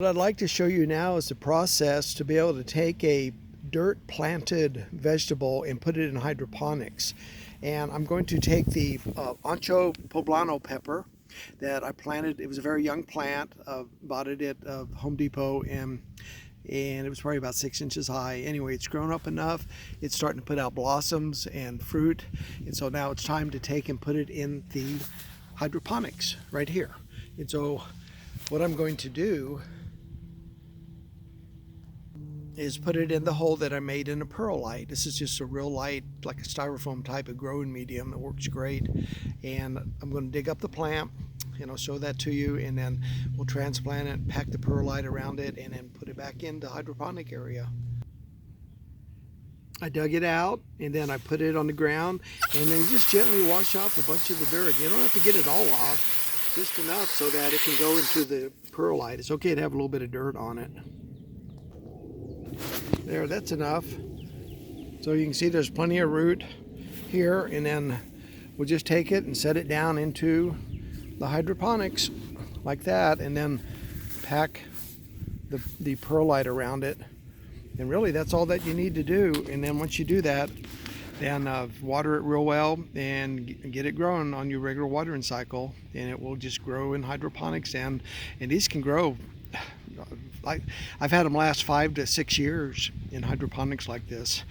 What I'd like to show you now is the process to be able to take a dirt planted vegetable and put it in hydroponics. And I'm going to take the ancho poblano pepper that I planted. It was a very young plant. Bought it at Home Depot, and it was probably about 6 inches high. Anyway, it's grown up enough. It's starting to put out blossoms and fruit. And so now it's time to take and put it in the hydroponics right here. And so what I'm going to do is put it in the hole that I made in a perlite. This is just a real light, like a styrofoam type of growing medium. It works great. And I'm going to dig up the plant, and I'll show that to you, and then we'll transplant it, pack the perlite around it, and then put it back in the hydroponic area. I dug it out, and then I put it on the ground, and then just gently wash off a bunch of the dirt. You don't have to get it all off, just enough so that it can go into the perlite. It's okay to have a little bit of dirt on it. There, that's enough. So you can see there's plenty of root here, and then we'll just take it and set it down into the hydroponics like that, and then pack the perlite around it. And really that's all that you need to do. And then once you do that, then water it real well and get it growing on your regular watering cycle, and it will just grow in hydroponics. And these can grow, I've had them last 5 to 6 years in hydroponics like this.